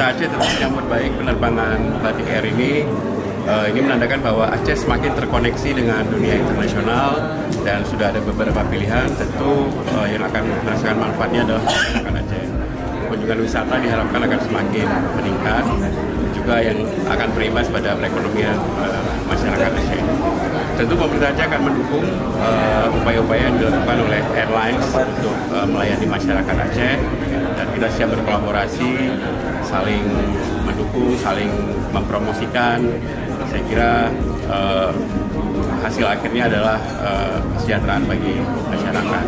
Aceh tetap menyambut baik penerbangan Batik Air ini. Ini menandakan bahwa Aceh semakin terkoneksi dengan dunia internasional dan sudah ada beberapa pilihan. Tentu yang akan merasakan manfaatnya adalah masyarakat Aceh. Kunjungan wisata diharapkan akan semakin meningkat, juga yang akan berimbas pada perekonomian masyarakat Aceh. Tentu pemerintah Aceh akan mendukung upaya-upaya yang dilakukan oleh airlines untuk melayani masyarakat Aceh, dan kita siap berkolaborasi, saling mendukung, saling mempromosikan. Saya kira hasil akhirnya adalah kesejahteraan bagi masyarakat.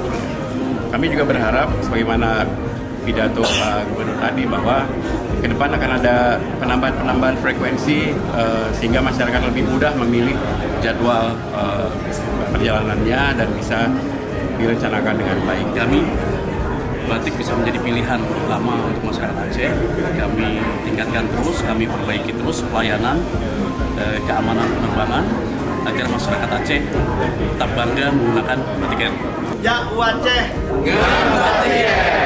Kami juga berharap, sebagaimana pidato Pak Gubernur tadi, bahwa ke depan akan ada penambahan frekuensi sehingga masyarakat lebih mudah memilih jadwal perjalanannya dan bisa direncanakan dengan baik. Kami Batik bisa menjadi pilihan utama untuk masyarakat Aceh. Kami tingkatkan terus, kami perbaiki terus pelayanan, keamanan penerbangan agar masyarakat Aceh tetap bangga menggunakan Batik Air. Ya Aceh, Batik Air.